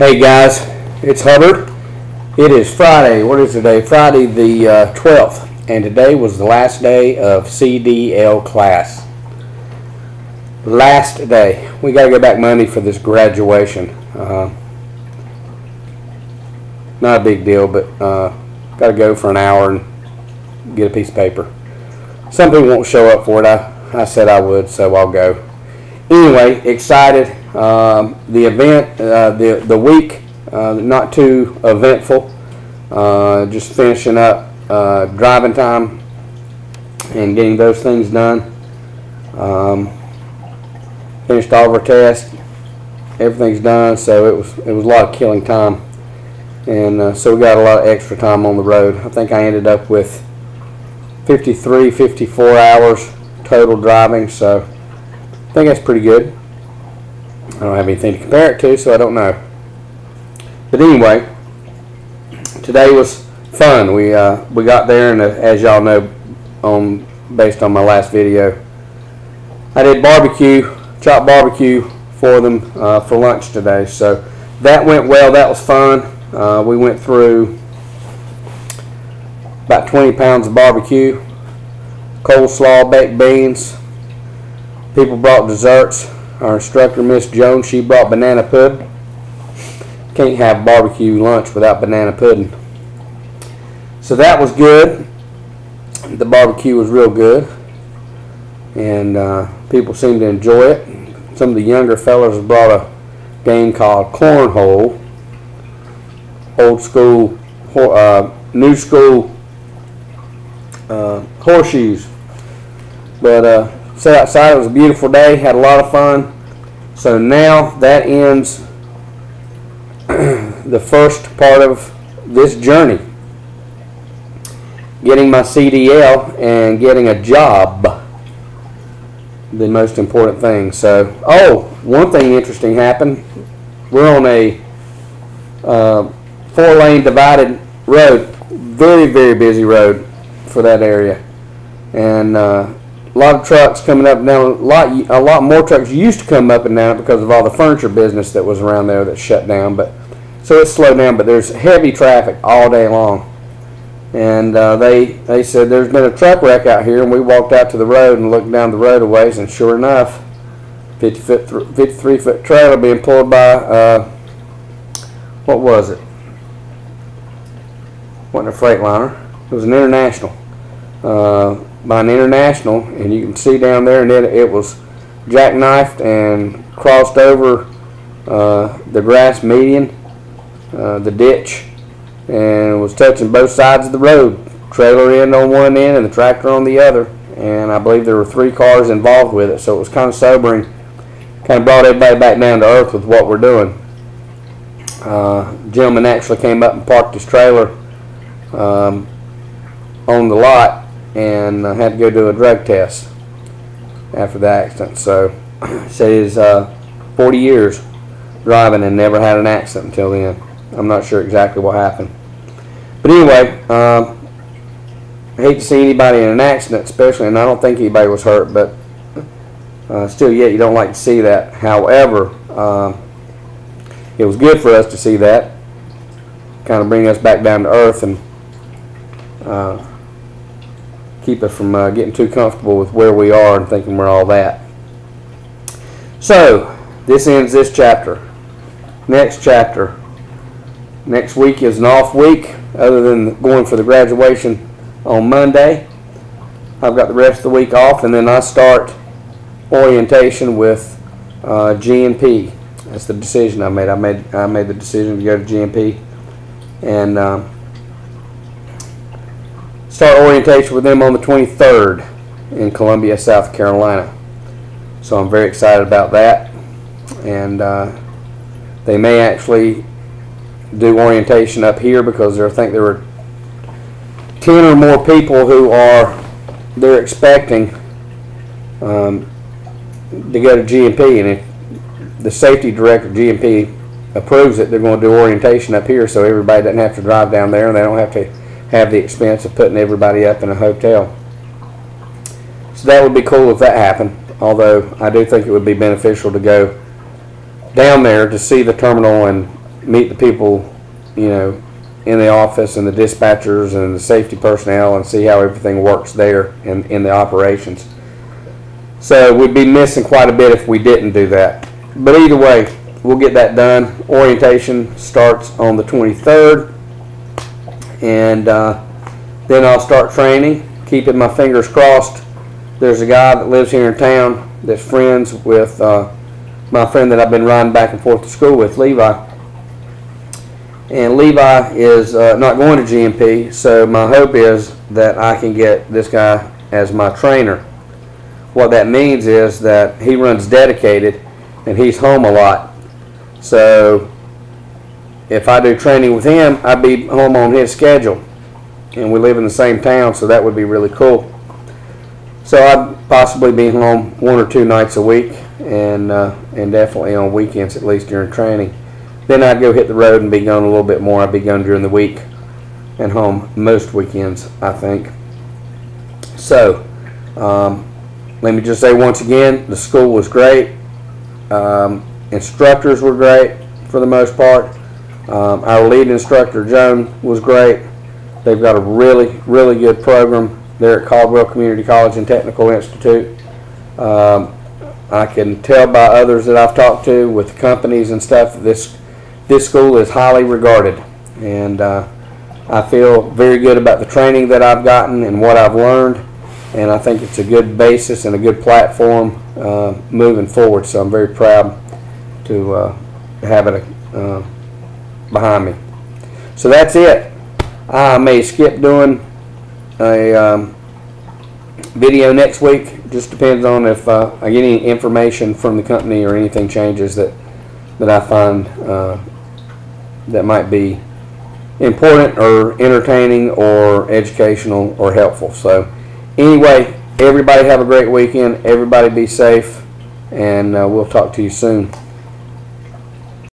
Hey guys, it's Hubbard. It is Friday. What is today? Friday the 12th. And today was the last day of CDL class. Last day. We got to go back Monday for this graduation. Not a big deal, but got to go for an hour and get a piece of paper. Some people won't show up for it. I said I would, so I'll go. Anyway, excited. The event, the week, not too eventful. Just finishing up driving time and getting those things done. Finished all of our tests. Everything's done, so it was a lot of killing time, and so we got a lot of extra time on the road. I think I ended up with 54 hours total driving, so I think that's pretty good. I don't have anything to compare it to, so I don't know. But anyway, today was fun. We got there, and as y'all know, based on my last video, I did chopped barbecue for them for lunch today. So that went well. That was fun. We went through about 20 pounds of barbecue, coleslaw, baked beans. People brought desserts. Our instructor, Miss Jones, she brought banana pudding. Can't have barbecue lunch without banana pudding. So that was good. The barbecue was real good, and people seemed to enjoy it. Some of the younger fellas brought a game called cornhole. Old school, new school horseshoes. But sat outside. It was a beautiful day. Had a lot of fun. So now that ends the first part of this journey. Getting my CDL and getting a job. The most important thing. So, one thing interesting happened. We're on a 4-lane divided road. Very, very busy road for that area. And a lot of trucks coming up and down. A lot more trucks used to come up and down because of all the furniture business that was around there that shut down. But so it's slowed down. But there's heavy traffic all day long. And they said there's been a truck wreck out here, and we walked out to the road and looked down the road a ways, and sure enough, 53-foot trailer being pulled by what was it? Wasn't a Freightliner. It was an International. By an International, and you can see down there, and it was jackknifed and crossed over the grass median, the ditch, and was touching both sides of the road. Trailer end on one end and the tractor on the other, and I believe there were 3 cars involved with it, so it was kind of sobering. Kind of brought everybody back down to earth with what we're doing. Gentleman actually came up and parked his trailer on the lot, and had to go do a drug test after the accident. So said he's 40 years driving and never had an accident until then. I'm not sure exactly what happened, but anyway, I hate to see anybody in an accident, especially, and I don't think anybody was hurt, but still yet you don't like to see that. However, it was good for us to see that, kind of bring us back down to earth and keep us from getting too comfortable with where we are and thinking we're all that. So this ends this chapter. Next chapter. Next week is an off week, other than going for the graduation on Monday. I've got the rest of the week off, and then I start orientation with GNP. That's the decision I made. I made the decision to go to GNP and start orientation with them on the 23rd in Columbia, South Carolina. So I'm very excited about that, and they may actually do orientation up here because I think there were 10 or more people who they're expecting to go to GNP, and if the safety director of GNP approves it, they're going to do orientation up here, so everybody doesn't have to drive down there, and they don't have to have the expense of putting everybody up in a hotel. So that would be cool if that happened, although I do think it would be beneficial to go down there to see the terminal and meet the people, you know, in the office and the dispatchers and the safety personnel and see how everything works there in the operations. So we'd be missing quite a bit if we didn't do that. But either way, we'll get that done. Orientation starts on the 23rd, and then I'll start training, keeping my fingers crossed. There's a guy that lives here in town that's friends with my friend that I've been riding back and forth to school with, Levi. And Levi is not going to GMP, so my hope is that I can get this guy as my trainer. What that means is that he runs dedicated and he's home a lot. So if I do training with him, I'd be home on his schedule. And we live in the same town, so that would be really cool. So I'd possibly be home 1 or 2 nights a week, and definitely on weekends, at least during training. Then I'd go hit the road and be gone a little bit more. I'd be gone during the week and home most weekends, I think. So let me just say once again, the school was great. Instructors were great for the most part. Our lead instructor, Joan, was great. They've got a really, really good program there at Caldwell Community College and Technical Institute. I can tell by others that I've talked to with the companies and stuff that this school is highly regarded. And I feel very good about the training that I've gotten and what I've learned. And I think it's a good basis and a good platform moving forward. So I'm very proud to have it behind me. So that's it. I may skip doing a video next week. Just depends on if I get any information from the company or anything changes that I find that might be important or entertaining or educational or helpful. So anyway, everybody have a great weekend. Everybody be safe, and we'll talk to you soon.